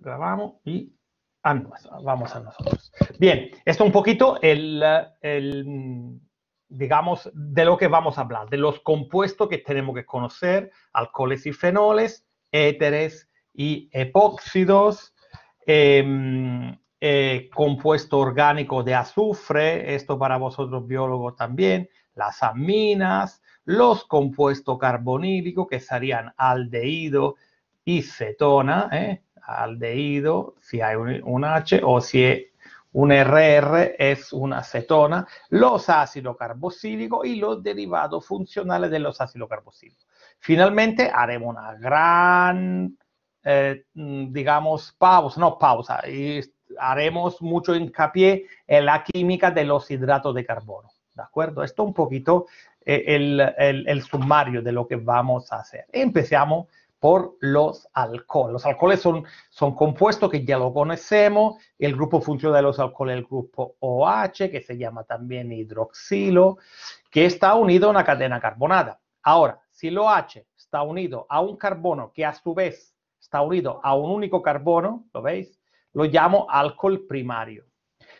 grabamos y vamos a nosotros. Bien, esto un poquito digamos, de lo que vamos a hablar, de los compuestos que tenemos que conocer, alcoholes y fenoles, éteres y epóxidos, compuesto orgánico de azufre, esto para vosotros biólogos también, las aminas, los compuestos carbonílicos que serían aldehído y cetona, aldehído si hay un H o si un RR es una cetona, los ácidos carboxílicos y los derivados funcionales de los ácidos carboxílicos. Finalmente haremos una gran, digamos, pausa, y haremos mucho hincapié en la química de los hidratos de carbono. ¿De acuerdo? Esto es un poquito el sumario de lo que vamos a hacer. Empezamos por los alcoholes. Los alcoholes son compuestos que ya lo conocemos. El grupo funcional de los alcoholes es el grupo OH, que se llama también hidroxilo, que está unido a una cadena carbonada. Ahora, si el OH está unido a un carbono que a su vez está unido a un único carbono, ¿lo veis? Lo llamo alcohol primario.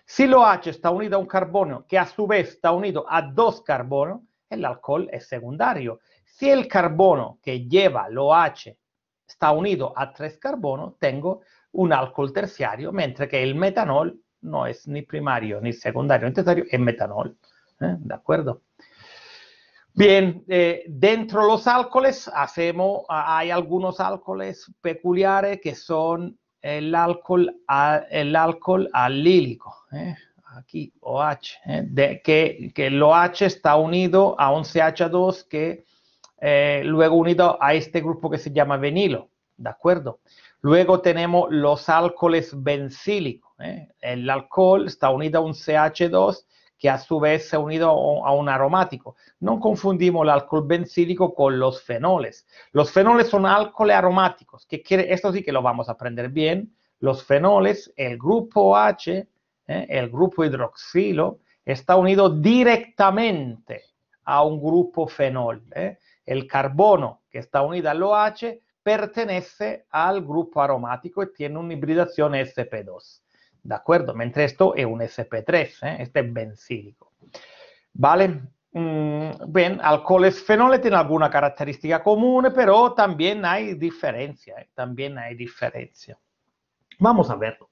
Si el OH está unido a un carbono que a su vez está unido a dos carbonos, el alcohol es secundario. Si el carbono que lleva el OH está unido a tres carbonos, tengo un alcohol terciario, mientras que el metanol no es ni primario ni secundario ni terciario, es metanol. ¿De acuerdo? Bien, dentro de los alcoholes hay algunos alcoholes peculiares que son el alcohol alílico. Aquí OH, que el OH está unido a un CH2 que luego unido a este grupo que se llama vinilo, ¿de acuerdo? Luego tenemos los alcoholes bencílicos. El alcohol está unido a un CH2 que a su vez se ha unido a un aromático. No confundimos el alcohol bencílico con los fenoles. Los fenoles son alcoholes aromáticos. Esto sí que lo vamos a aprender bien. Los fenoles, el grupo OH, el grupo hidroxilo, está unido directamente a un grupo fenol. El carbono que está unido al OH pertenece al grupo aromático y tiene una hibridación sp2. ¿De acuerdo? Mientras esto es un sp3, este es bencílico. ¿Vale? Bien, alcoholes fenoles tienen alguna característica común, pero también hay diferencia. Vamos a verlo.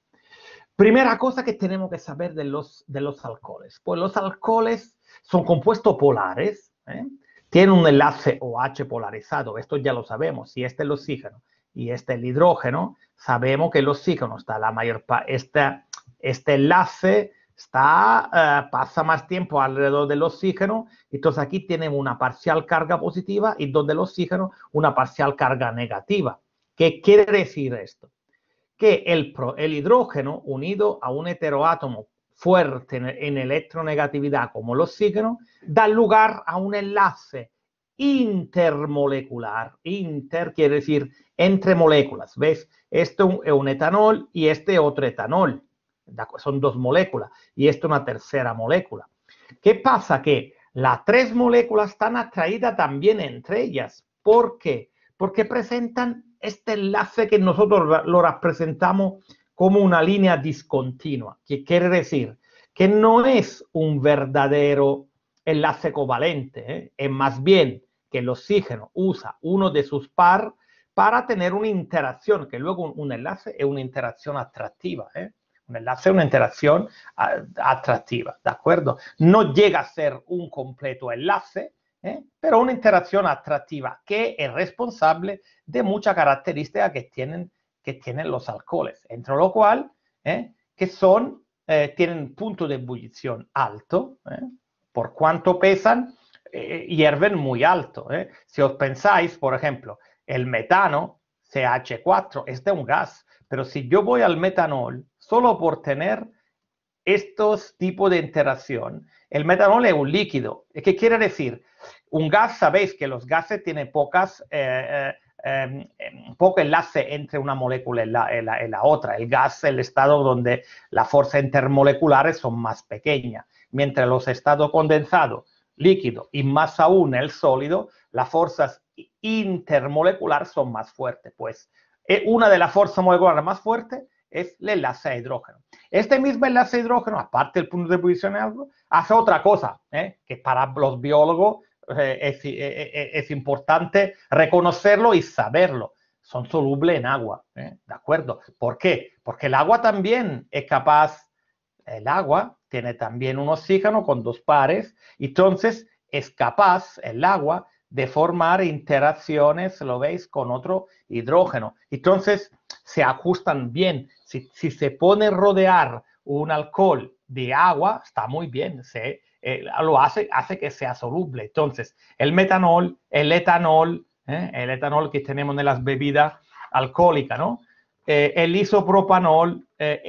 Primera cosa que tenemos que saber de los alcoholes. Pues los alcoholes son compuestos polares, tienen un enlace OH polarizado, esto ya lo sabemos. Si este es el oxígeno y este es el hidrógeno, sabemos que el oxígeno está la mayor parte, este enlace pasa más tiempo alrededor del oxígeno, entonces aquí tenemos una parcial carga positiva y donde el oxígeno una parcial carga negativa. ¿Qué quiere decir esto? Que el hidrógeno unido a un heteroátomo fuerte en electronegatividad como el oxígeno da lugar a un enlace intermolecular. Inter quiere decir entre moléculas. ¿Ves? Esto es un etanol y este otro etanol. Son dos moléculas y esto una tercera molécula. ¿Qué pasa? Que las tres moléculas están atraídas también entre ellas. ¿Por qué? Porque presentan este enlace que nosotros lo representamos como una línea discontinua, que quiere decir que no es un verdadero enlace covalente, es más bien que el oxígeno usa uno de sus par para tener una interacción, que luego un enlace es una interacción atractiva, un enlace es una interacción atractiva, ¿de acuerdo? No llega a ser un completo enlace, pero una interacción atractiva que es responsable de muchas características que tienen los alcoholes, entre lo cual tienen punto de ebullición alto, por cuanto pesan, hierven muy alto. Si os pensáis, por ejemplo, el metano, CH4, este es un gas, pero si yo voy al metanol, solo por tener estos tipos de interacción, el metanol es un líquido. ¿Qué quiere decir? Un gas, sabéis que los gases tienen poco enlace entre una molécula y la otra. El gas es el estado donde las fuerzas intermoleculares son más pequeñas, mientras los estados condensados, líquido y más aún el sólido, las fuerzas intermoleculares son más fuertes. Pues una de las fuerzas moleculares más fuertes es el enlace a hidrógeno. Este mismo enlace a hidrógeno, aparte del punto de posicionamiento, hace otra cosa, que para los biólogos es importante reconocerlo y saberlo. Son solubles en agua, ¿de acuerdo? ¿Por qué? Porque el agua también es capaz, el agua tiene también un oxígeno con dos pares, entonces es capaz el agua de formar interacciones, lo veis, con otro hidrógeno. Entonces se ajustan bien. Si se pone a rodear un alcohol de agua, está muy bien, lo hace que sea soluble. Entonces, el metanol, el etanol que tenemos en las bebidas alcohólicas, ¿no? El isopropanol,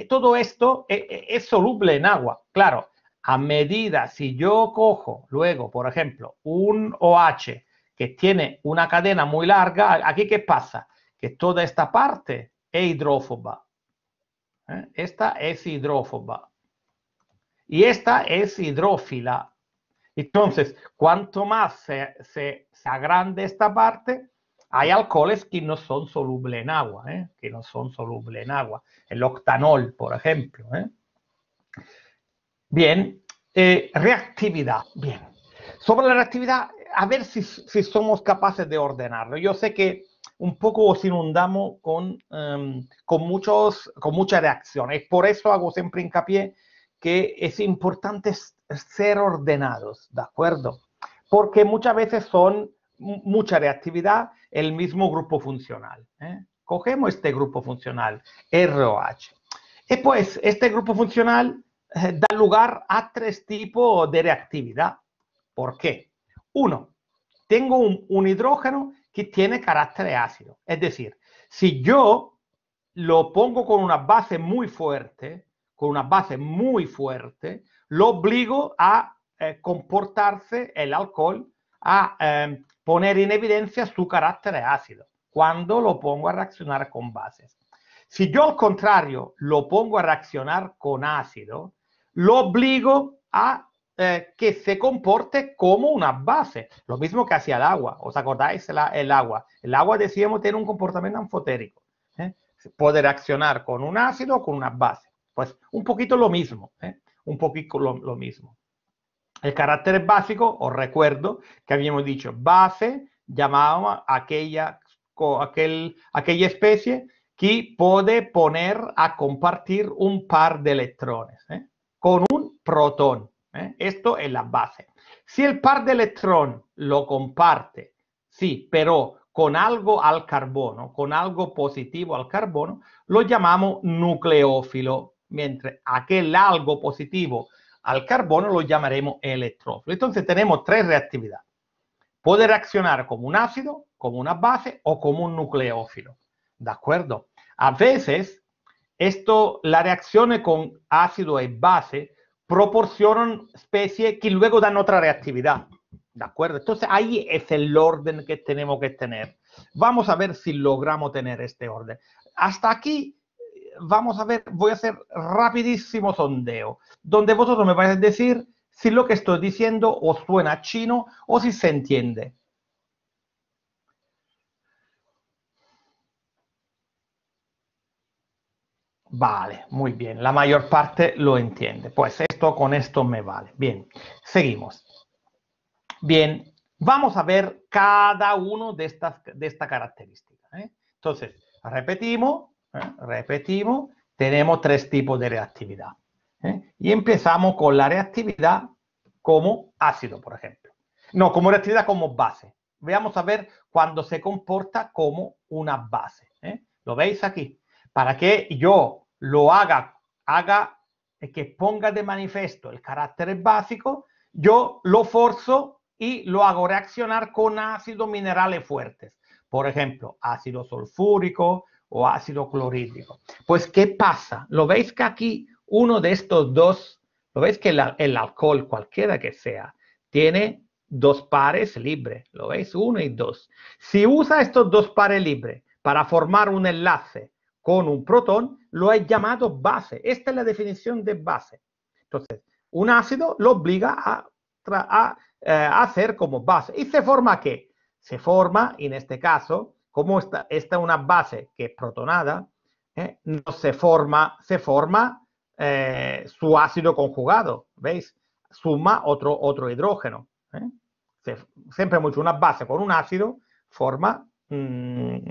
todo esto es soluble en agua. Claro, a medida, si yo cojo luego, por ejemplo, un OH que tiene una cadena muy larga, aquí ¿qué pasa? Que toda esta parte es hidrófoba. Esta es hidrófoba. Y esta es hidrófila. Entonces, cuanto más se agrande esta parte, hay alcoholes que no son solubles en agua, que no son solubles en agua. El octanol, por ejemplo. Bien, reactividad. Bien. Sobre la reactividad, a ver si somos capaces de ordenarlo. Yo sé que un poco os inundamos con muchas reacciones. Por eso hago siempre hincapié que es importante ser ordenados, ¿de acuerdo? Porque muchas veces son mucha reactividad el mismo grupo funcional. Cogemos este grupo funcional, ROH. Y pues este grupo funcional da lugar a tres tipos de reactividad. ¿Por qué? Uno, tengo un hidrógeno que tiene carácter ácido. Es decir, si yo lo pongo con una base muy fuerte, lo obligo a comportarse el alcohol, a poner en evidencia su carácter ácido cuando lo pongo a reaccionar con bases. Si yo al contrario lo pongo a reaccionar con ácido, lo obligo a que se comporte como una base. Lo mismo que hacía el agua. ¿Os acordáis? El agua. El agua, decíamos, tiene un comportamiento anfotérico. Puede reaccionar con un ácido o con una base. Pues un poquito lo mismo. Un poquito lo mismo. El carácter básico, os recuerdo que habíamos dicho base, llamábamos aquella especie que puede poner a compartir un par de electrones con un protón. Esto es la base. Si el par de electrón lo comparte, sí, pero con algo al carbono, con algo positivo al carbono, lo llamamos nucleófilo, mientras aquel algo positivo al carbono lo llamaremos electrófilo. Entonces tenemos tres reactividades. Puede reaccionar como un ácido, como una base o como un nucleófilo. ¿De acuerdo? A veces, las reacciones con ácido y base proporcionan especies que luego dan otra reactividad. ¿De acuerdo? Entonces ahí es el orden que tenemos que tener. Vamos a ver si logramos tener este orden. Hasta aquí vamos a ver, voy a hacer rapidísimo sondeo, donde vosotros me vais a decir si lo que estoy diciendo os suena chino o si se entiende. Vale, muy bien, la mayor parte lo entiende. Pues con esto me vale. Bien, seguimos. Bien, vamos a ver cada uno de esta característica. Entonces, repetimos, tenemos tres tipos de reactividad. Y empezamos con la reactividad como ácido, por ejemplo. No, como reactividad como base. Veamos a ver cuando se comporta como una base. ¿Lo veis aquí? Para que yo lo haga que ponga de manifiesto el carácter básico, yo lo forzo y lo hago reaccionar con ácidos minerales fuertes. Por ejemplo, ácido sulfúrico o ácido clorhídrico. Pues, ¿qué pasa? ¿Lo veis que aquí uno de estos dos, lo veis que el alcohol, cualquiera que sea, tiene dos pares libres? ¿Lo veis? 1 y 2. Si usa estos dos pares libres para formar un enlace con un protón, lo he llamado base. Esta es la definición de base. Entonces, un ácido lo obliga a hacer como base. ¿Y se forma qué? Se forma, en este caso, como esta es una base que es protonada, no se forma su ácido conjugado, ¿veis? Suma otro hidrógeno. Siempre mucho una base con un ácido forma la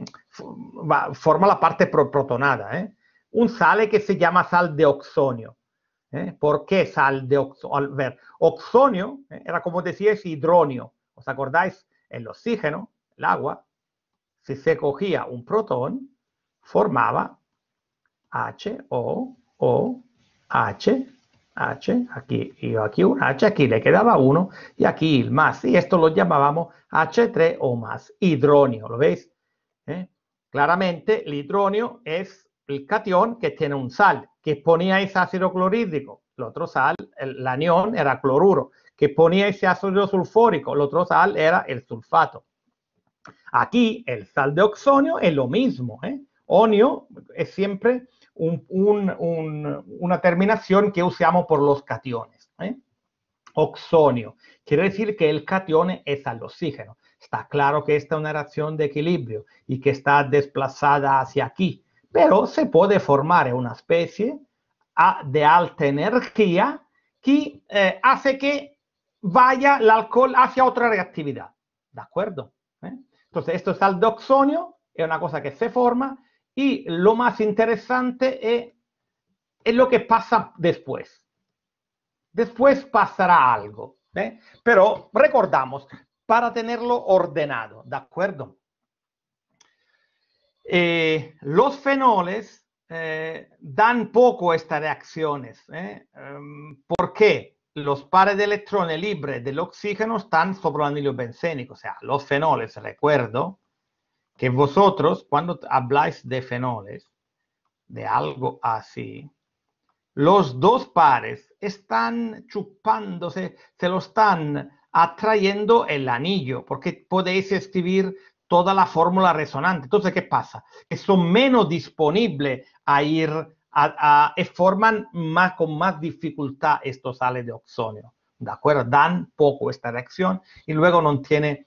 parte protonada. Un sale que se llama sal de oxonio. ¿Por qué sal de oxonio? Ver, oxonio era como decía es hidronio. ¿Os acordáis? El oxígeno, el agua, si se cogía un protón, formaba H, O, H, aquí un H, aquí le quedaba uno y aquí el más. Y esto lo llamábamos H3 o más, hidronio, ¿lo veis? Claramente el hidronio es el catión que tiene un sal, que poníais ácido clorhídrico, el otro sal, el anión era cloruro, que poníais ácido sulfúrico, el otro sal era el sulfato. Aquí el sal de oxonio es lo mismo, Onio es siempre una terminación que usamos por los cationes. Oxonio quiere decir que el catión es al oxígeno. Está claro que esta es una reacción de equilibrio y que está desplazada hacia aquí, pero se puede formar una especie de alta energía que hace que vaya el alcohol hacia otra reactividad. ¿De acuerdo? Entonces, esto es sal de oxonio, es una cosa que se forma y lo más interesante es lo que pasa después. Después pasará algo, pero recordamos, para tenerlo ordenado, ¿de acuerdo? Los fenoles dan poco estas reacciones. ¿Por qué? Los pares de electrones libres del oxígeno están sobre el anillo bencénico. O sea, los fenoles, recuerdo que vosotros, cuando habláis de fenoles, de algo así, los dos pares están chupándose, se lo están atrayendo el anillo, porque podéis escribir toda la fórmula resonante. Entonces, ¿qué pasa? Que son menos disponibles a ir forman con más dificultad estos sales de oxonio. ¿De acuerdo? Dan poco esta reacción y luego no tiene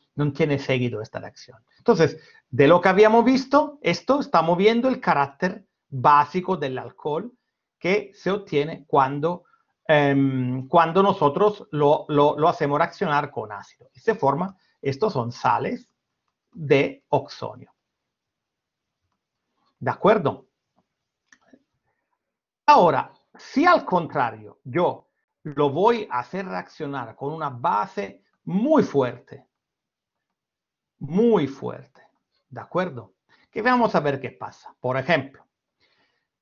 seguido esta reacción. Entonces, de lo que habíamos visto, esto estamos viendo el carácter básico del alcohol que se obtiene cuando nosotros lo hacemos reaccionar con ácido. Y se forma, estos son sales de oxonio. ¿De acuerdo? Ahora, si al contrario yo lo voy a hacer reaccionar con una base muy fuerte, ¿de acuerdo? Que vamos a ver qué pasa. Por ejemplo,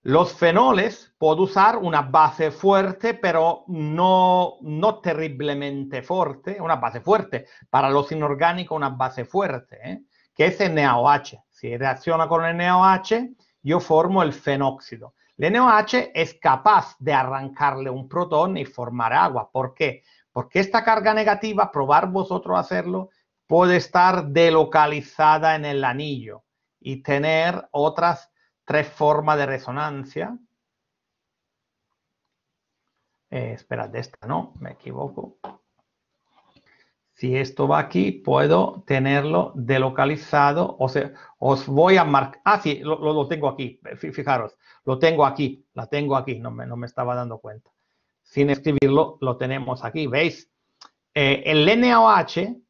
los fenoles puedo usar una base fuerte, pero no terriblemente fuerte, una base fuerte. Para los inorgánicos, una base fuerte, que es el NaOH. Si reacciona con el NaOH, yo formo el fenóxido. El NaOH es capaz de arrancarle un protón y formar agua. ¿Por qué? Porque esta carga negativa, probar vosotros hacerlo, puede estar delocalizada en el anillo y tener otras 3 formas de resonancia. Esperad, esta no, me equivoco. Si esto va aquí, puedo tenerlo delocalizado. O sea, os voy a marcar. Ah, sí, lo tengo aquí. Fijaros, lo tengo aquí. La tengo aquí. No me estaba dando cuenta. Sin escribirlo, lo tenemos aquí. ¿Veis? El NaOH,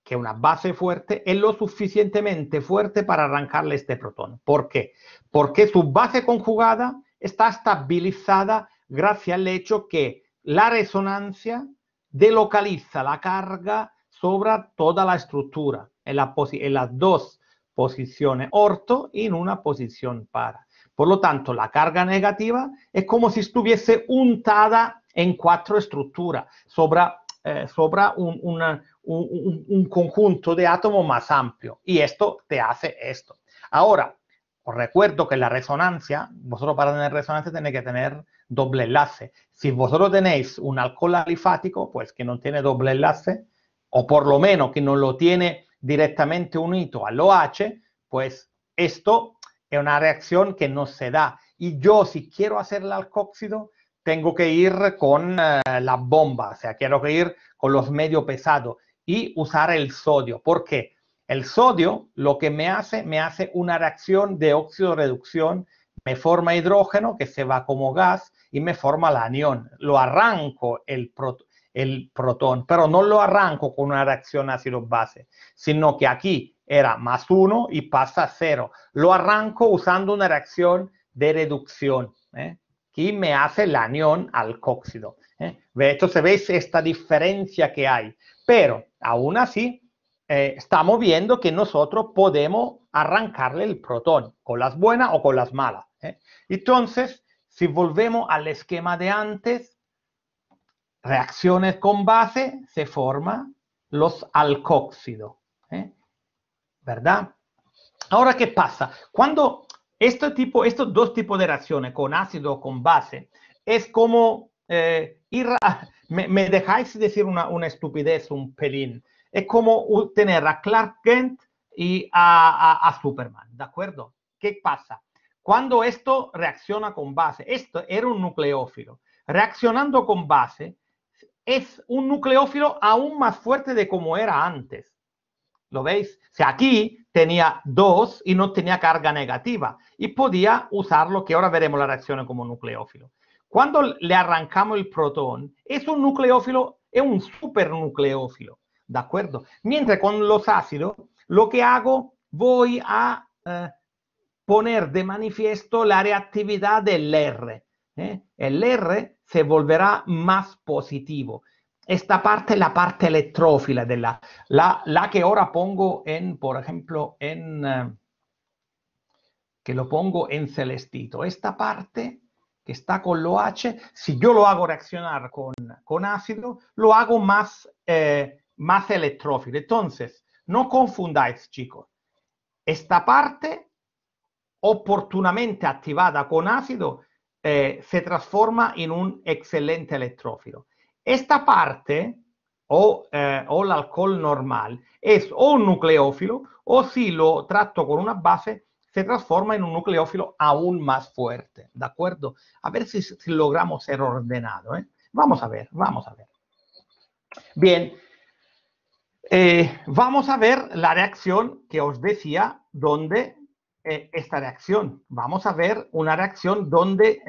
que es una base fuerte, es lo suficientemente fuerte para arrancarle este protón. ¿Por qué? Porque su base conjugada está estabilizada gracias al hecho que la resonancia delocaliza la carga sobre toda la estructura en las dos posiciones orto y en una posición para. Por lo tanto, la carga negativa es como si estuviese untada en 4 estructuras sobre un conjunto de átomos más amplio. Y esto te hace esto. Ahora, os recuerdo que la resonancia, vosotros para tener resonancia tenéis que tener doble enlace. Si vosotros tenéis un alcohol alifático, pues que no tiene doble enlace, o por lo menos que no lo tiene directamente unido al OH, pues esto es una reacción que no se da. Y yo, si quiero hacer el alcóxido, tengo que ir con la bomba, o sea, quiero que ir con los medio pesados y usar el sodio. ¿Por qué? El sodio lo que me hace una reacción de óxido-reducción, me forma hidrógeno que se va como gas y me forma el anión. Lo arranco el protón, pero no lo arranco con una reacción ácido-base, sino que aquí era +1 y pasa a 0. Lo arranco usando una reacción de reducción, que me hace el anión alcoxido. Entonces, ¿veis esta diferencia que hay? Pero, aún así, estamos viendo que nosotros podemos arrancarle el protón, con las buenas o con las malas. Entonces, si volvemos al esquema de antes, reacciones con base, se forman los alcóxidos, ¿verdad? Ahora, ¿qué pasa? Cuando estos dos tipos de reacciones, con ácido o con base, es como me dejáis decir una estupidez un pelín. Es como tener a Clark Kent y a Superman, ¿de acuerdo? ¿Qué pasa? Cuando esto reacciona con base, esto era un nucleófilo. Reaccionando con base, es un nucleófilo aún más fuerte de como era antes. ¿Lo veis? O sea, aquí tenía 2 y no tenía carga negativa y podía usarlo, que ahora veremos la reacción como nucleófilo. Cuando le arrancamos el protón, es un nucleófilo, es un supernucleófilo, ¿de acuerdo? Mientras con los ácidos, lo que hago, voy a poner de manifiesto la reactividad del R. El R se volverá más positivo. Esta parte es la parte electrófila de la que ahora pongo en, por ejemplo, que lo pongo en celestito. Esta parte que está con lo H, si yo lo hago reaccionar con ácido, lo hago más electrófilo. Entonces, no confundáis, chicos. Esta parte, oportunamente activada con ácido, se transforma en un excelente electrófilo. Esta parte, o el alcohol normal, es o un nucleófilo, o si lo trato con una base, se transforma en un nucleófilo aún más fuerte, ¿de acuerdo? A ver si logramos ser ordenado, ¿eh? Vamos a ver. Bien, vamos a ver la reacción que os decía, donde esta reacción. Vamos a ver una reacción donde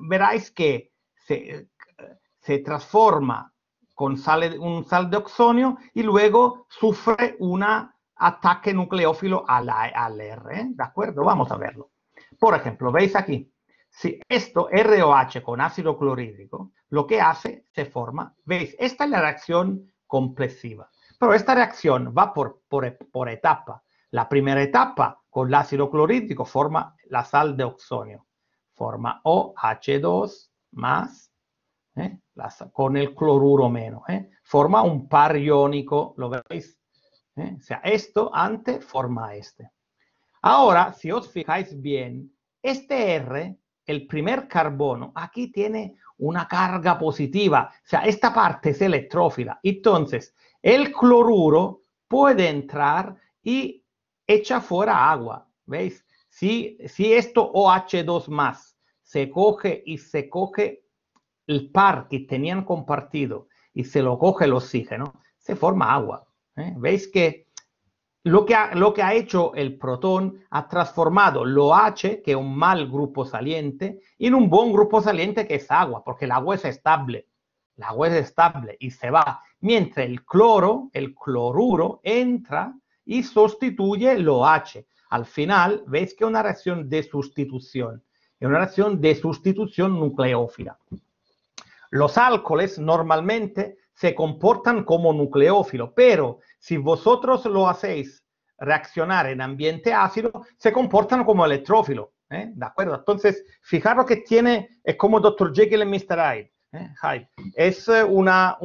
veráis que se transforma con un sal de oxonio y luego sufre un ataque nucleófilo al R. ¿De acuerdo? Vamos a verlo. Por ejemplo, ¿veis aquí? Si esto ROH con ácido clorhídrico, lo que hace, se forma, ¿veis? Esta es la reacción complexiva. Pero esta reacción va por etapa. La primera etapa con el ácido clorhídrico forma la sal de oxonio. Forma OH2 más, con el cloruro menos. Forma un par iónico, ¿lo veis? O sea, esto antes forma este. Ahora, si os fijáis bien, este R, el primer carbono, aquí tiene una carga positiva. O sea, esta parte es electrófila. Entonces, el cloruro puede entrar y echa fuera agua. ¿Veis? Si esto OH2 más se coge y se coge el par que tenían compartido y se lo coge el oxígeno, se forma agua. ¿Veis que lo que ha hecho el protón ha transformado lo H, que es un mal grupo saliente, en un buen grupo saliente que es agua, porque el agua es estable. El agua es estable y se va. Mientras el cloruro, entra y sustituye lo H. Al final, veis que es una reacción de sustitución. Es una reacción de sustitución nucleófila. Los alcoholes normalmente se comportan como nucleófilo, pero si vosotros lo hacéis reaccionar en ambiente ácido, se comportan como electrófilo. ¿De acuerdo? Entonces, fijaros que es como Dr. Jekyll y Mr. Hyde. Es una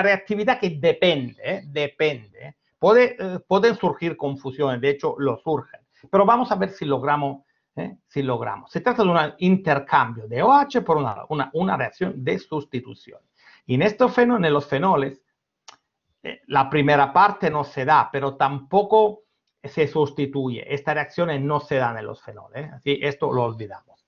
reactividad que depende. Depende. Pueden surgir confusiones, de hecho, lo surgen. Pero vamos a ver si logramos. Se trata de un intercambio de OH por una reacción de sustitución. Y en los fenoles, la primera parte no se da, pero tampoco se sustituye. Estas reacciones no se dan en los fenoles. Así, esto lo olvidamos.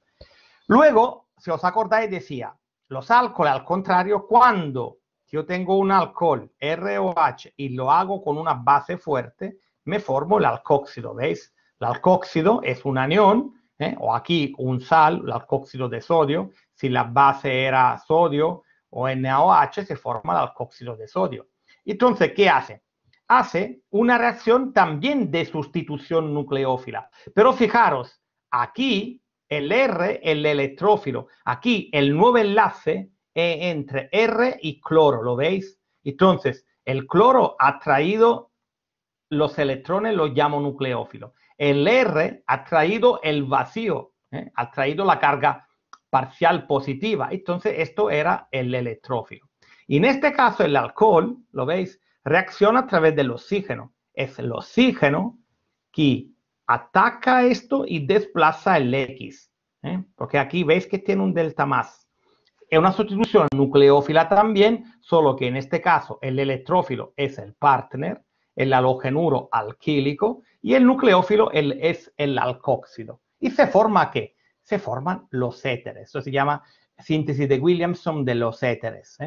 Luego, si os acordáis, decía, los alcoholes, al contrario, cuando Si yo tengo un alcohol ROH y lo hago con una base fuerte, me formo el alcóxido, ¿veis? El alcóxido es un anión, o aquí un sal, el alcóxido de sodio. Si la base era sodio o NaOH, se forma el alcóxido de sodio. Entonces, ¿qué hace? Hace una reacción también de sustitución nucleófila. Pero fijaros, aquí el R, el electrófilo, aquí el nuevo enlace entre R y cloro, ¿lo veis? Entonces, el cloro ha traído los electrones, los llamo nucleófilo. El R ha traído el vacío, ha traído la carga parcial positiva. Entonces, esto era el electrófilo. Y en este caso, el alcohol, ¿lo veis? Reacciona a través del oxígeno. Es el oxígeno que ataca esto y desplaza el X. Porque aquí veis que tiene un delta más. Es una sustitución nucleófila también, solo que en este caso el electrófilo es el partner, el halogenuro alquílico, y el nucleófilo es el alcóxido. ¿Y se forma qué? Se forman los éteres. Eso se llama síntesis de Williamson de los éteres,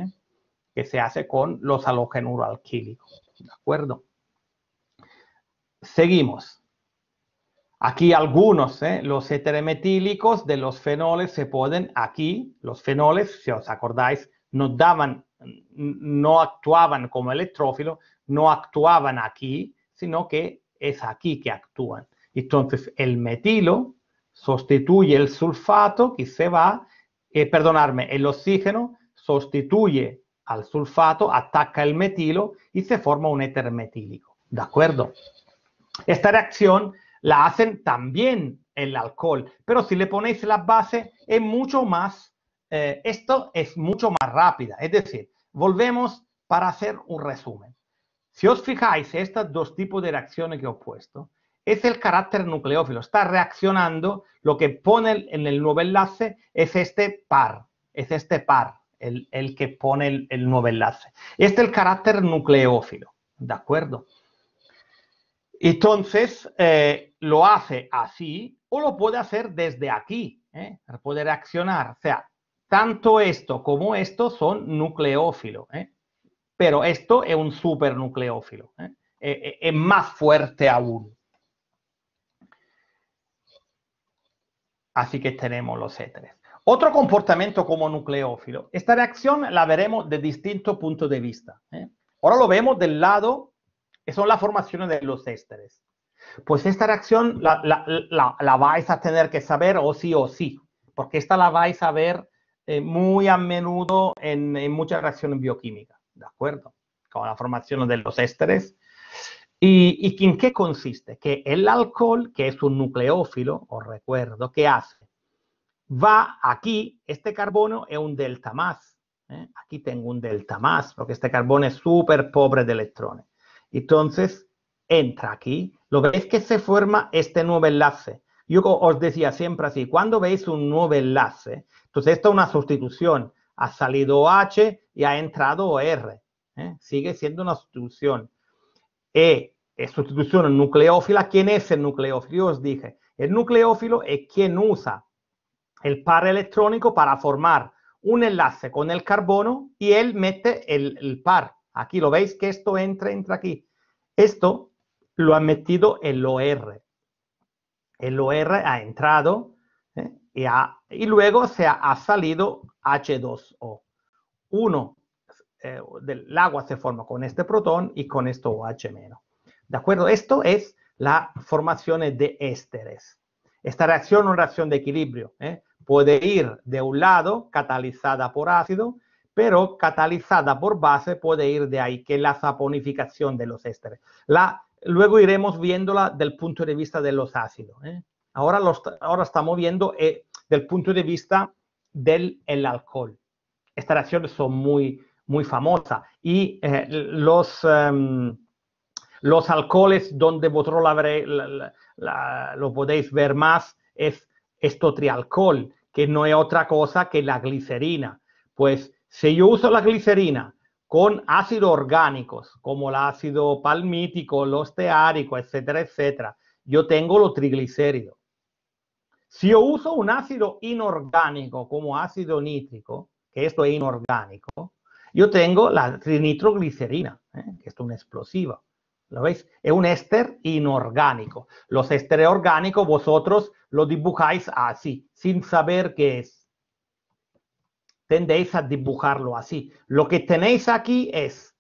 que se hace con los halogenuros alquílicos. ¿De acuerdo? Seguimos. Aquí algunos, los heterometílicos de los fenoles se ponen aquí. Los fenoles, si os acordáis, no actuaban como electrófilo, no actuaban aquí, sino que es aquí que actúan. Entonces, el metilo sustituye el sulfato que se va, el oxígeno sustituye al sulfato, ataca el metilo y se forma un heterometílico. ¿De acuerdo? Esta reacción la hacen también el alcohol, pero si le ponéis la base es mucho más, esto es mucho más rápida. Es decir, volvemos para hacer un resumen. Si os fijáis, estos dos tipos de reacciones que he puesto, es el carácter nucleófilo. Está reaccionando, lo que pone en el nuevo enlace es este par, el que pone el nuevo enlace. Este es el carácter nucleófilo, ¿de acuerdo? Entonces, lo hace así o lo puede hacer desde aquí, puede reaccionar. O sea, tanto esto como esto son nucleófilos, pero esto es un supernucleófilo, es más fuerte aún. Así que tenemos los éteres. Otro comportamiento como nucleófilo. Esta reacción la veremos de distintos puntos de vista. Ahora lo vemos del lado que son las formaciones de los ésteres. Pues esta reacción la vais a tener que saber o sí, porque esta la vais a ver muy a menudo en muchas reacciones bioquímicas, ¿de acuerdo? Con la formación de los ésteres. ¿Y en qué consiste? Que el alcohol, que es un nucleófilo, os recuerdo, ¿qué hace? Va aquí, este carbono es un delta más. Aquí tengo un delta más, porque este carbono es súper pobre de electrones. Entonces, entra aquí. ¿Lo veis que se forma este nuevo enlace? Yo os decía siempre así, cuando veis un nuevo enlace, entonces esto es una sustitución. Ha salido OH y ha entrado R. Sigue siendo una sustitución. Es sustitución nucleófila. ¿Quién es el nucleófilo? Yo os dije, el nucleófilo es quien usa el par electrónico para formar un enlace con el carbono y él mete el par. Aquí lo veis que esto entra aquí. Esto lo ha metido el OR. El OR ha entrado y luego ha salido H2O. Del agua se forma con este protón y con esto OH-. ¿De acuerdo? Esto es la formación de ésteres. Esta reacción es una reacción de equilibrio. Puede ir de un lado, catalizada por ácido, pero catalizada por base puede ir de ahí, que es la saponificación de los ésteres. Luego iremos viéndola del punto de vista de los ácidos. Ahora estamos viendo del punto de vista del alcohol. Estas reacciones son muy famosas y los alcoholes donde vosotros lo podéis ver más es esto trialcohol, que no es otra cosa que la glicerina. Pues si yo uso la glicerina con ácidos orgánicos, como el ácido palmítico, los steárico, etcétera, etcétera, yo tengo los triglicéridos. Si yo uso un ácido inorgánico como ácido nítrico, que esto es inorgánico, yo tengo la trinitroglicerina, que es un explosivo. ¿Lo veis? Es un éster inorgánico. Los ésteres orgánicos vosotros lo dibujáis así, sin saber qué es. Tendéis a dibujarlo así. Lo que tenéis aquí es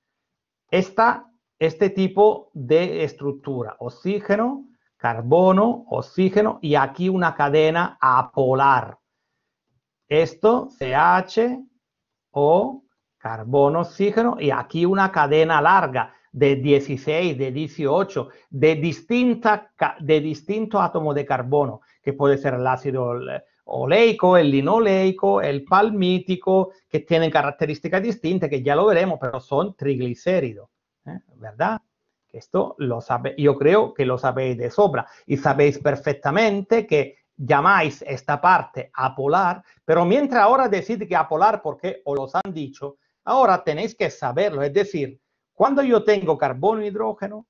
este tipo de estructura. Oxígeno, carbono, oxígeno y aquí una cadena apolar. Esto, CH, O, carbono, oxígeno y aquí una cadena larga de 16, de 18, de distinto átomo de carbono, que puede ser el ácido oleico, el linoleico, el palmítico, que tienen características distintas, que ya lo veremos, pero son triglicéridos, ¿verdad? Esto lo sabe, yo creo que lo sabéis de sobra y sabéis perfectamente que llamáis esta parte apolar, pero mientras ahora decid que apolar porque os lo han dicho, ahora tenéis que saberlo, es decir, cuando yo tengo carbono e hidrógeno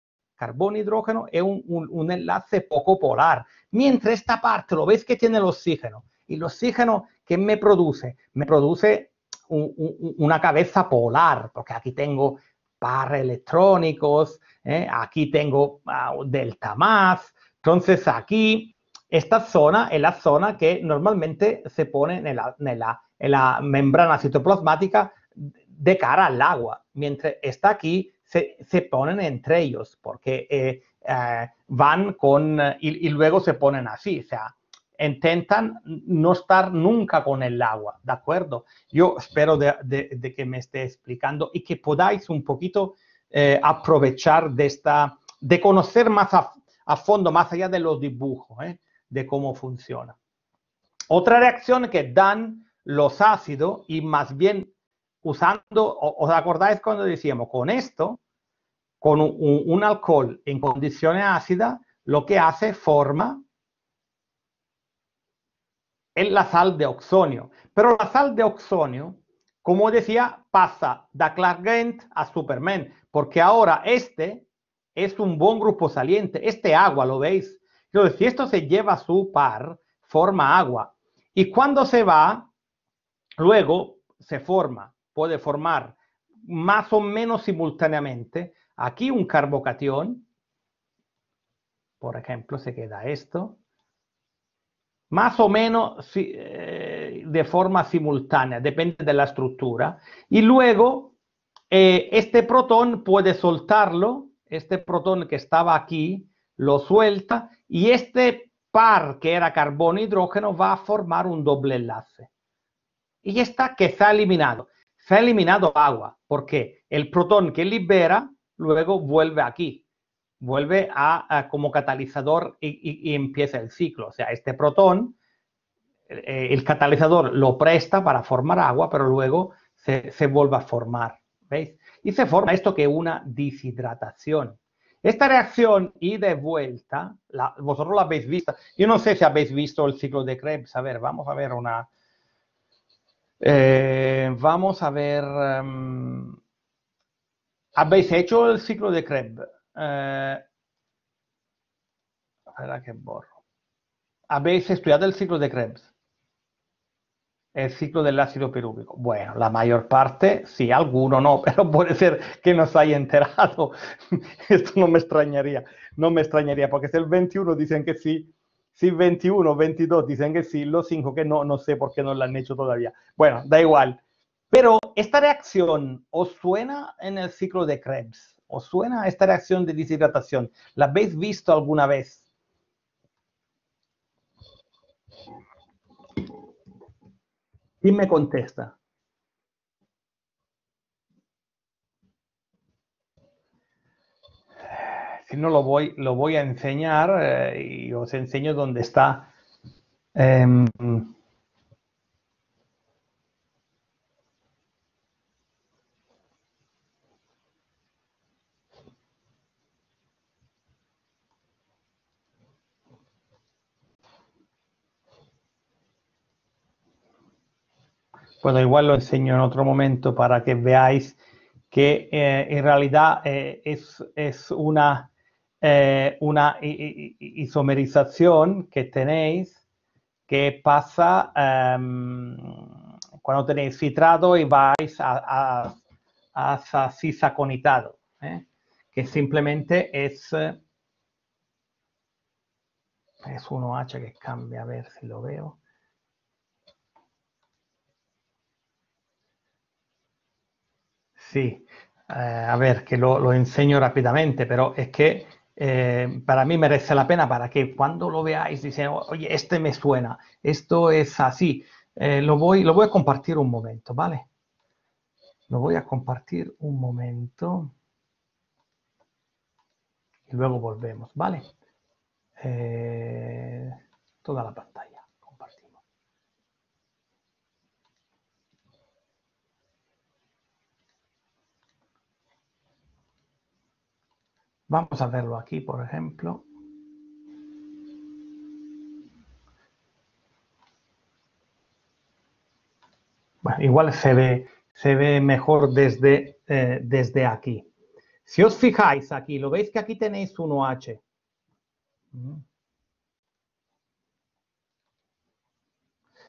es un enlace poco polar, mientras esta parte lo veis que tiene el oxígeno, y el oxígeno ¿qué me produce? Me produce una cabeza polar, porque aquí tengo pares electrónicos, aquí tengo delta más, entonces aquí esta zona es la zona que normalmente se pone en la membrana citoplasmática de cara al agua, mientras está aquí se ponen entre ellos porque van con y luego se ponen así, o sea, intentan no estar nunca con el agua, ¿de acuerdo? Yo espero de que me esté explicando y que podáis un poquito aprovechar de conocer más a fondo, más allá de los dibujos, de cómo funciona. Otra reacción que dan los ácidos y más bien usando, ¿os acordáis cuando decíamos con esto, con un alcohol en condiciones ácidas, lo que hace forma es la sal de oxonio. Pero la sal de oxonio, como decía, pasa de Clark Kent a Superman, porque ahora este es un buen grupo saliente. Este agua, ¿lo veis? Entonces, si esto se lleva a su par, forma agua. Y cuando se va, luego se forma, puede formar más o menos simultáneamente. Aquí un carbocatión, por ejemplo, se queda esto. Más o menos de forma simultánea, depende de la estructura. Y luego, este protón puede soltarlo, este protón que estaba aquí, lo suelta, y este par que era carbono e hidrógeno va a formar un doble enlace. Y está que se ha eliminado. Se ha eliminado agua, porque el protón que libera, luego vuelve aquí. Vuelve como catalizador y empieza el ciclo. O sea, este protón, el catalizador lo presta para formar agua, pero luego se vuelve a formar, ¿veis? Y se forma esto que es una deshidratación. Esta reacción ida y vuelta, vosotros la habéis visto. Yo no sé si habéis visto el ciclo de Krebs. A ver, vamos a ver una... vamos a ver... ¿habéis hecho el ciclo de Krebs? Espera que borro. ¿Habéis estudiado el ciclo de Krebs? El ciclo del ácido pirúvico. Bueno, la mayor parte, sí, alguno no, pero puede ser que no se haya enterado. Esto no me extrañaría, porque si el 21 dicen que sí, si 21, 22 dicen que sí, los 5 que no sé por qué no lo han hecho todavía. Bueno, da igual. Pero esta reacción, ¿os suena en el ciclo de Krebs? ¿Os suena esta reacción de deshidratación? ¿La habéis visto alguna vez? ¿Quién me contesta? Si no, lo voy a enseñar y os enseño dónde está. Bueno, igual lo enseño en otro momento para que veáis que en realidad es una isomerización que tenéis que pasa cuando tenéis citrato y vais cisaconitado, que simplemente es 1H que cambia, a ver si lo veo. Sí, a ver, que lo enseño rápidamente, pero es que para mí merece la pena para que cuando lo veáis dicen, oye, este me suena, esto es así. Lo voy a compartir un momento, ¿vale? Lo voy a compartir un momento y luego volvemos, ¿vale? Toda la pantalla compartimos. Vamos a verlo aquí, por ejemplo. Bueno, igual se ve mejor desde aquí. Si os fijáis aquí, lo veis que aquí tenéis 1H.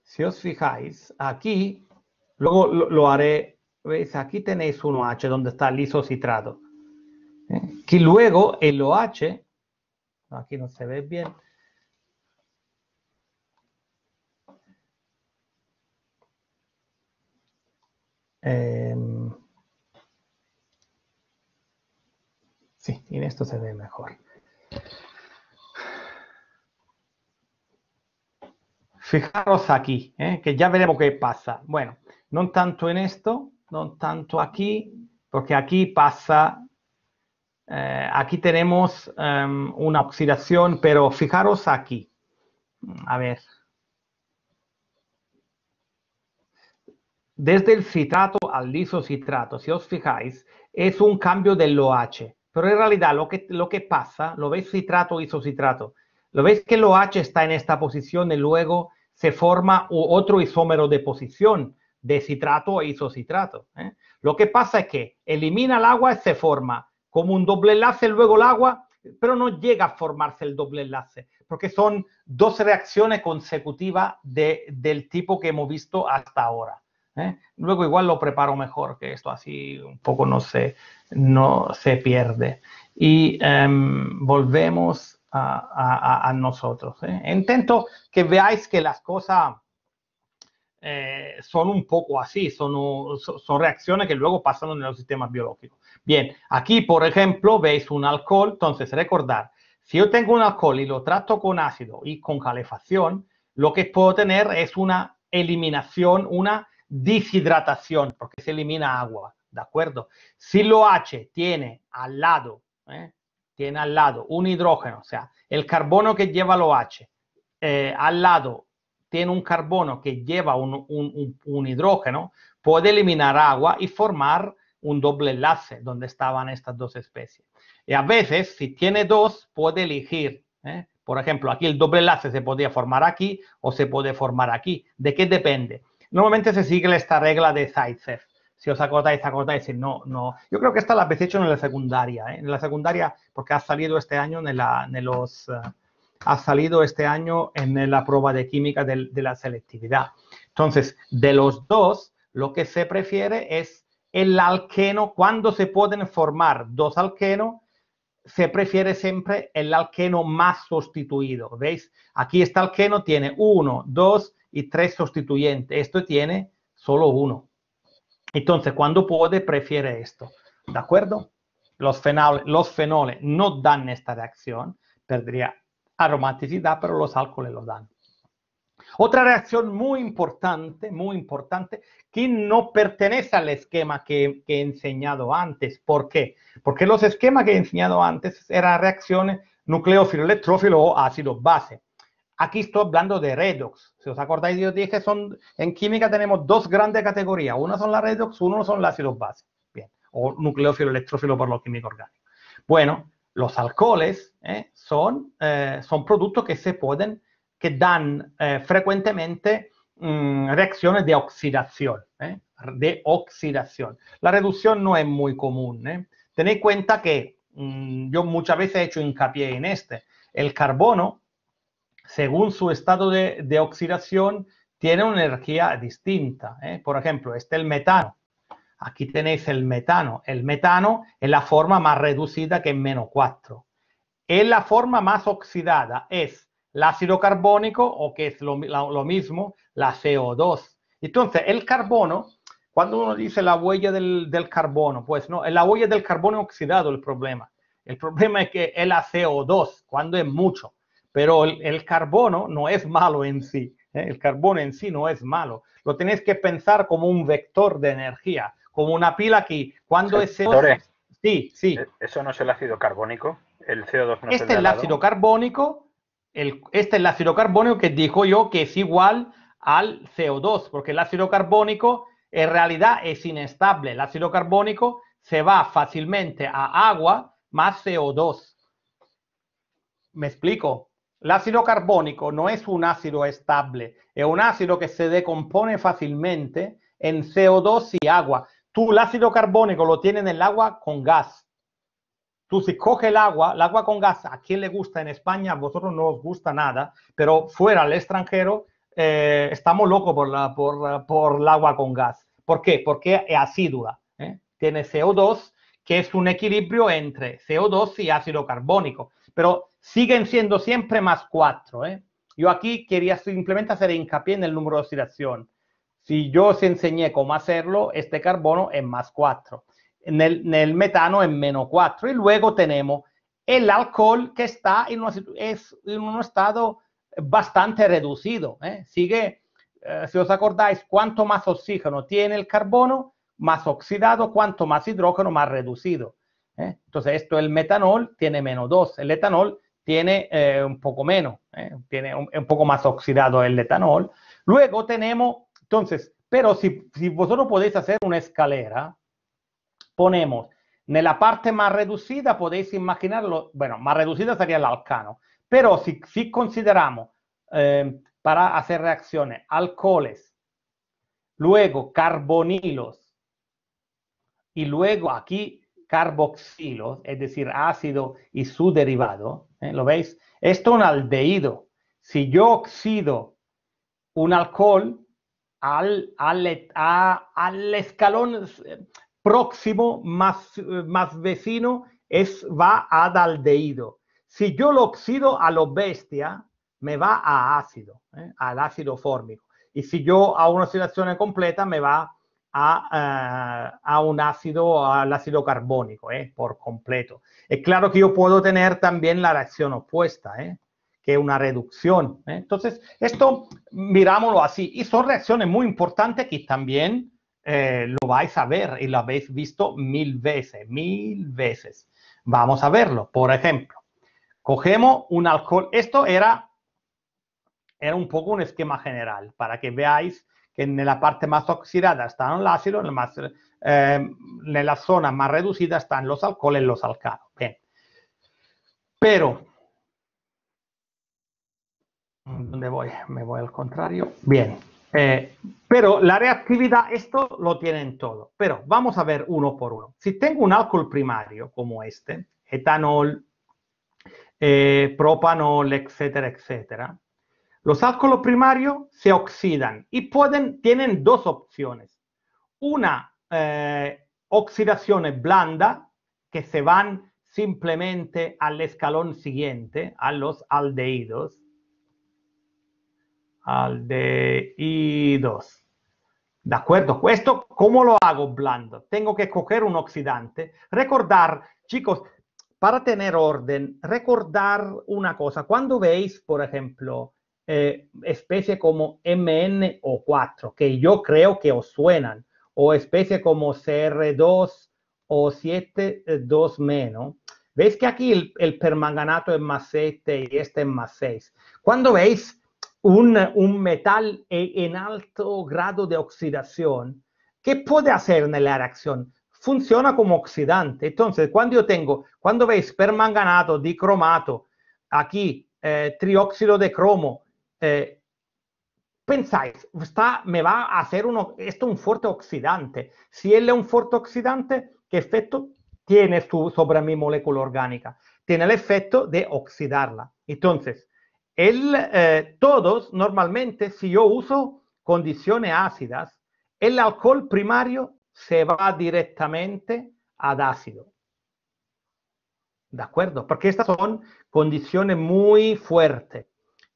Si os fijáis, aquí, luego lo haré, veis, aquí tenéis 1H donde está el isocitrato. Que luego el OH, aquí no se ve bien, sí, en esto se ve mejor. Fijaros aquí, que ya veremos qué pasa. Bueno, no tanto en esto, no tanto aquí, porque aquí pasa, aquí tenemos una oxidación, pero fijaros aquí. A ver. Desde el citrato al isocitrato, si os fijáis, es un cambio del OH. Pero en realidad lo que pasa, lo veis citrato, isocitrato, lo veis que el OH está en esta posición y luego se forma otro isómero de posición de citrato a isocitrato. Lo que pasa es que elimina el agua y se forma como un doble enlace luego el agua, pero no llega a formarse el doble enlace, porque son dos reacciones consecutivas del tipo que hemos visto hasta ahora. Luego igual lo preparo mejor, que esto así un poco no se pierde. Y volvemos a nosotros. Intento que veáis que las cosas son un poco así, son reacciones que luego pasan en los sistemas biológicos. Bien, aquí por ejemplo veis un alcohol, entonces recordad, si yo tengo un alcohol y lo trato con ácido y con calefacción, lo que puedo tener es una eliminación, una deshidratación, porque se elimina agua, ¿de acuerdo? Si el OH tiene al lado un hidrógeno, o sea, el carbono que lleva el OH, al lado tiene un carbono que lleva un hidrógeno, puede eliminar agua y formar un doble enlace donde estaban estas dos especies. Y a veces, si tiene dos, puede elegir. Por ejemplo, aquí el doble enlace se podría formar aquí o se puede formar aquí. ¿De qué depende? Normalmente se sigue esta regla de Zaitsev. Si os acordáis, no. Yo creo que esta la habéis hecho en la secundaria. En la secundaria, porque ha salido este año ha salido este año en la prueba de química de la selectividad. Entonces, de los dos, lo que se prefiere es el alqueno. Cuando se pueden formar dos alquenos, se prefiere siempre el alqueno más sustituido. ¿Veis? Aquí este alqueno tiene 1, 2 y 3 sustituyentes. Esto tiene solo 1. Entonces, cuando puede, prefiere esto. ¿De acuerdo? Los fenoles no dan esta reacción. Perdería aromaticidad, pero los alcoholes lo dan. Otra reacción muy importante, que no pertenece al esquema que he enseñado antes. ¿Por qué? Porque los esquemas que he enseñado antes eran reacciones nucleófilo-electrófilo o ácido-base. Aquí estoy hablando de redox. Si os acordáis, yo dije, en química tenemos dos grandes categorías. Una son las redox, uno son las ácidos-base. Bien, o nucleófilo-electrófilo por lo químico orgánico. Bueno, los alcoholes son productos que dan frecuentemente reacciones de oxidación. La reducción no es muy común. Tened en cuenta que yo muchas veces he hecho hincapié en el carbono, según su estado de oxidación, tiene una energía distinta. Por ejemplo, el metano. Aquí tenéis el metano. El metano es la forma más reducida, que es menos 4. En la forma más oxidada es el ácido carbónico, o que es lo mismo, la CO2. Entonces, el carbono, cuando uno dice la huella del carbono, pues no, la huella del carbono oxidado el problema. El problema es que es la CO2, cuando es mucho. Pero el carbono no es malo en sí. El carbono en sí no es malo. Lo tenéis que pensar como un vector de energía, como una pila que cuando es CO2... Sí, sí. ¿Eso no es el ácido carbónico? ¿El CO2 no es el Este de es al el ácido lado? carbónico, este es el ácido carbónico que dijo yo que es igual al CO2, porque el ácido carbónico en realidad es inestable. El ácido carbónico se va fácilmente a agua más CO2. ¿Me explico? El ácido carbónico no es un ácido estable, es un ácido que se decompone fácilmente en CO2 y agua. Tú el ácido carbónico lo tienes en el agua con gas. Tú si coges el agua con gas, ¿a quién le gusta en España? A vosotros no os gusta nada, pero fuera al extranjero estamos locos por el agua con gas. ¿Por qué? Porque es ácida. Tiene CO2, que es un equilibrio entre CO2 y ácido carbónico, pero siguen siendo siempre más 4. Yo aquí quería simplemente hacer hincapié en el número de oxidación. Si yo os enseñé cómo hacerlo, este carbono es más 4. En el metano es menos 4. Y luego tenemos el alcohol, que está en un estado bastante reducido. Sigue, si os acordáis, cuanto más oxígeno tiene el carbono, más oxidado; cuanto más hidrógeno, más reducido. Entonces, esto, el metanol tiene menos 2. El etanol tiene un poco menos. Tiene un poco más oxidado el etanol. Luego tenemos, entonces, pero si vosotros podéis hacer una escalera, ponemos en la parte más reducida, podéis imaginarlo, bueno, más reducida sería el alcano, pero si consideramos para hacer reacciones alcoholes, luego carbonilos y luego aquí carboxilos, es decir, ácido y su derivado, ¿lo veis? Esto es un aldehído. Si yo oxido un alcohol al escalón próximo, más vecino, va ad aldehído. Si yo lo oxido a lo bestia, me va a ácido, al ácido fórmico. Y si yo a una oxidación completa, me va a un ácido, al ácido carbónico, por completo. Es claro que yo puedo tener también la reacción opuesta, que es una reducción. Entonces, esto mirámoslo así. Y son reacciones muy importantes que también lo vais a ver y lo habéis visto mil veces. Vamos a verlo. Por ejemplo, cogemos un alcohol. Esto era un poco un esquema general para que veáis que en la parte más oxidada están el ácido, en la zona más reducida están los alcoholes y los alcanos. Bien. Pero, ¿dónde voy? Me voy al contrario. Bien. Pero la reactividad, esto lo tienen todo. Pero vamos a ver uno por uno. Si tengo un alcohol primario como este, etanol, propanol, etcétera, etcétera, los alcoholes primarios se oxidan y tienen dos opciones. Una oxidación blanda, que se van simplemente al escalón siguiente, a los aldehídos. ¿De acuerdo? Esto, ¿cómo lo hago blando? Tengo que coger un oxidante. Recordar, chicos, para tener orden, recordar una cosa. Cuando veis, por ejemplo, especies como MnO4, que yo creo que os suenan, o especies como CR2 o 7,2 menos, veis que aquí el permanganato es más 7 y este es más 6. Cuando veis un metal en alto grado de oxidación, ¿qué puede hacer en la reacción? Funciona como oxidante. Entonces, cuando veis permanganato, dicromato, aquí trióxido de cromo, pensáis, me va a hacer esto un fuerte oxidante. Si él es un fuerte oxidante, ¿qué efecto tiene sobre mi molécula orgánica? Tiene el efecto de oxidarla. Entonces, todos, normalmente, si yo uso condiciones ácidas, el alcohol primario se va directamente ad ácido. ¿De acuerdo? Porque estas son condiciones muy fuertes.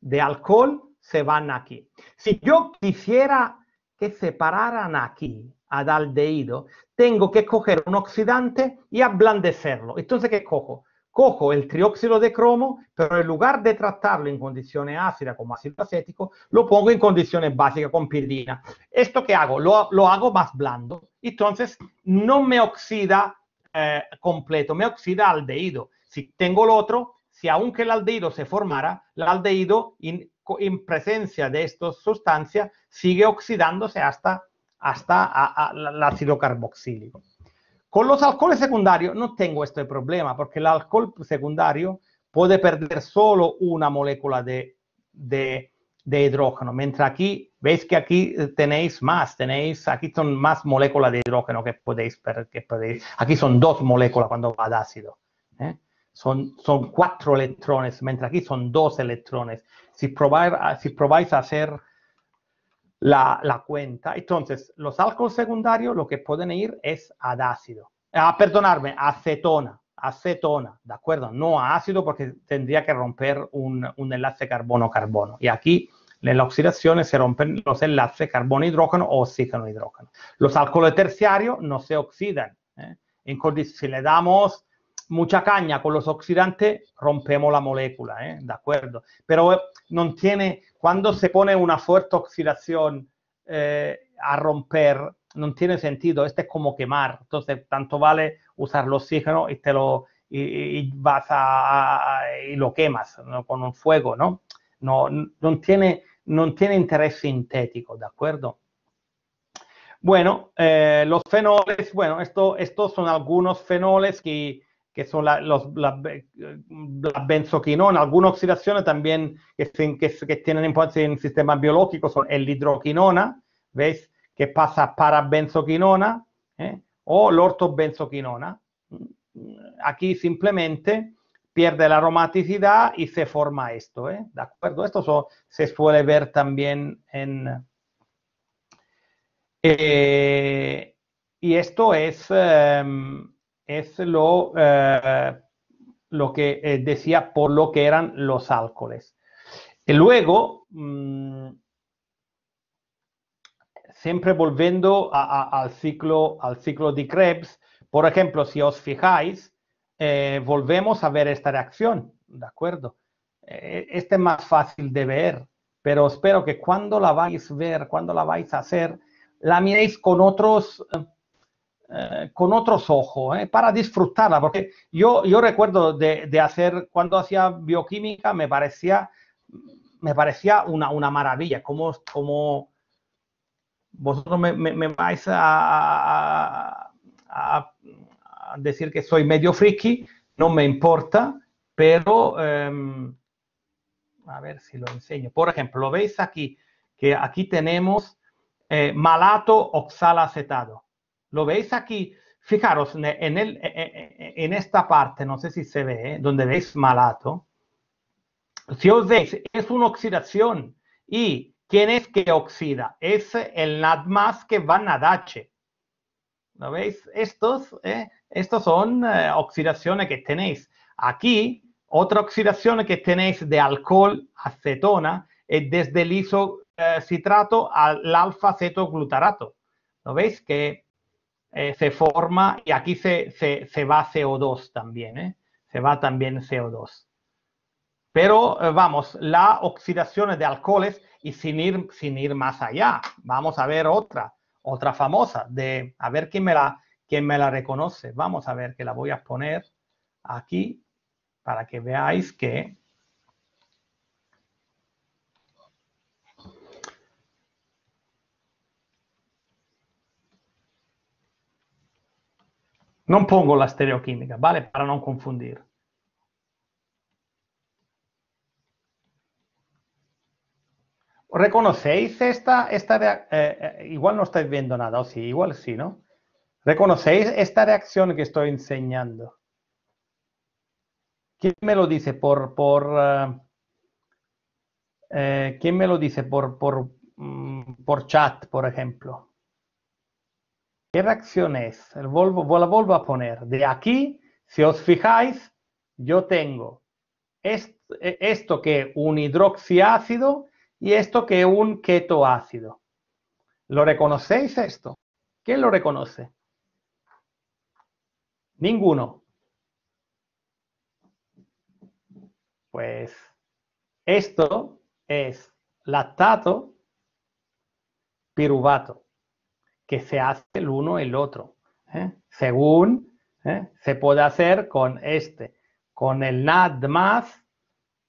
De alcohol se van aquí. Si yo quisiera que separaran aquí ad aldehído, tengo que coger un oxidante y ablandecerlo. Entonces, ¿qué cojo? Cojo el trióxido de cromo, pero en lugar de tratarlo en condiciones ácidas como ácido acético, lo pongo en condiciones básicas con piridina. ¿Esto qué hago? Lo hago más blando. Entonces, no me oxida completo, me oxida aldehído. Si tengo el otro, si aunque el aldehído se formara, el aldehído en presencia de estas sustancias sigue oxidándose hasta el ácido carboxílico. Con los alcoholes secundarios no tengo este problema porque el alcohol secundario puede perder solo una molécula de hidrógeno, mientras aquí, veis que aquí tenéis más, aquí son más moléculas de hidrógeno que podéis, aquí son 2 moléculas cuando va al ácido. Son 4 electrones, mientras aquí son 2 electrones. Si probáis a hacer la cuenta, entonces los alcoholes secundarios lo que pueden ir es ad ácido. Perdonadme, acetona, ¿de acuerdo? No a ácido porque tendría que romper un enlace carbono-carbono. Y aquí en la oxidación se rompen los enlaces carbono-hidrógeno o oxígeno-hidrógeno. Los alcoholes terciarios no se oxidan. Si le damos mucha caña con los oxidantes, rompemos la molécula, ¿de acuerdo? Pero no tiene, cuando se pone una fuerte oxidación a romper, no tiene sentido, este es como quemar, entonces tanto vale usar el oxígeno y vas y lo quemas, ¿no? Con un fuego, ¿no? No tiene interés sintético, ¿de acuerdo? Bueno, los fenoles, bueno, estos son algunos fenoles que son la benzoquinona, algunas oxidaciones también que tienen importancia en sistemas biológicos son el hidroquinona, ¿veis? Que pasa para benzoquinona o la ortobenzoquinona. Aquí simplemente pierde la aromaticidad y se forma esto, ¿de acuerdo? Esto se suele ver también en... y esto es lo que decía por lo que eran los alcoholes. Y luego, siempre volviendo al ciclo de Krebs, por ejemplo, si os fijáis, volvemos a ver esta reacción, ¿de acuerdo? Este es más fácil de ver, pero espero que cuando la vais a ver, cuando la vais a hacer, la miréis con otros ojos, para disfrutarla, porque yo recuerdo de hacer, cuando hacía bioquímica, me parecía una maravilla, como vosotros me vais a decir que soy medio friki, no me importa, pero a ver si lo enseño. Por ejemplo, lo veis aquí, que aquí tenemos malato oxalacetato. ¿Lo veis aquí? Fijaros, en esta parte, no sé si se ve, donde veis malato. Si os veis, es una oxidación. ¿Y quién es que oxida? Es el NAD+ que va NADH. ¿Lo veis? Estos son oxidaciones que tenéis. Aquí, otra oxidación que tenéis de alcohol, acetona, es desde el isocitrato al alfa-cetoglutarato. ¿Lo veis? Que se forma, y aquí se va CO2 también, se va también CO2. Pero vamos, la oxidación de alcoholes, y sin ir más allá, vamos a ver otra famosa, a ver quién me la reconoce. Vamos a ver, que la voy a poner aquí para que veáis que... No pongo la estereoquímica, ¿vale? Para no confundir. ¿Reconocéis esta igual no estáis viendo nada, o sí, igual sí, ¿no? ¿Reconocéis esta reacción que estoy enseñando? ¿Quién me lo dice ¿quién me lo dice por chat, por ejemplo? ¿Qué reacción es? La vuelvo a poner. De aquí, si os fijáis, yo tengo esto que es un hidroxiácido y esto que es un ketoácido. ¿Lo reconocéis esto? ¿Quién lo reconoce? Ninguno. Pues esto es lactato piruvato, que se hace el uno y el otro. Según se puede hacer con este. Con el NAD más,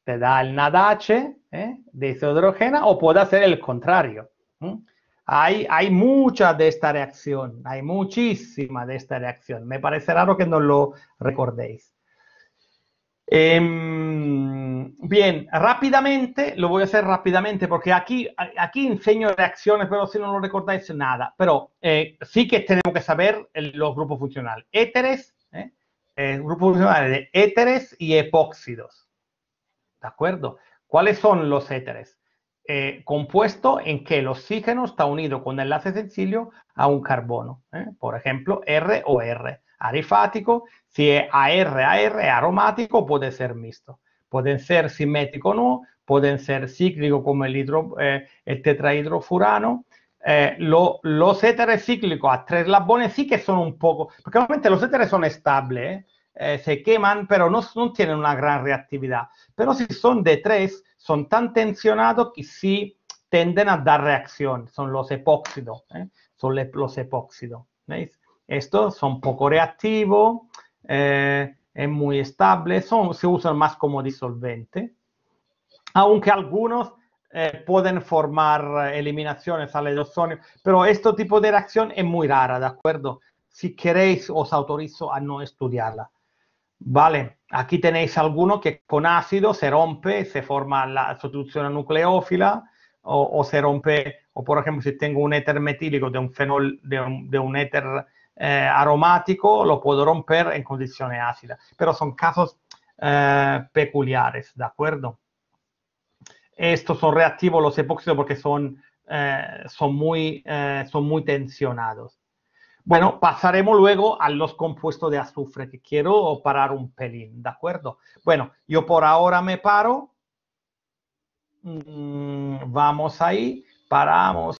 te da el NADH, deshidrogena, o puede hacer el contrario. Hay mucha de esta reacción, hay muchísima de esta reacción. Me parece raro que no lo recordéis. Bien, rápidamente, lo voy a hacer rápidamente porque aquí enseño reacciones, pero si no lo recordáis nada. Pero sí que tenemos que saber los grupos funcionales. Éteres, grupos funcionales de éteres y epóxidos. ¿De acuerdo? ¿Cuáles son los éteres? Compuesto en que el oxígeno está unido con enlace sencillo a un carbono. Por ejemplo, R o R. Arifático, si es AR, aromático, puede ser mixto. Pueden ser simétricos o no, pueden ser cíclicos como el tetrahidrofurano. Los éteres cíclicos a 3 eslabones sí que son un poco, porque obviamente los éteres son estables, se queman, pero no tienen una gran reactividad. Pero si son de 3, son tan tensionados que sí tienden a dar reacción. Son los epóxidos, son los epóxidos. ¿Veis? Estos son poco reactivos, es muy estable, se usan más como disolvente, aunque algunos pueden formar eliminaciones al hidroxonio, pero este tipo de reacción es muy rara, ¿de acuerdo? Si queréis, os autorizo a no estudiarla. Vale, aquí tenéis alguno que con ácido se rompe, se forma la sustitución nucleófila, o se rompe, o por ejemplo, si tengo un éter metílico de un fenol, de un éter aromático, lo puedo romper en condiciones ácidas, pero son casos peculiares, ¿de acuerdo? Estos son reactivos los epóxidos porque son muy tensionados. Bueno, pasaremos luego a los compuestos de azufre, que quiero parar un pelín, ¿de acuerdo? Bueno, yo por ahora me paro. Vamos ahí, paramos.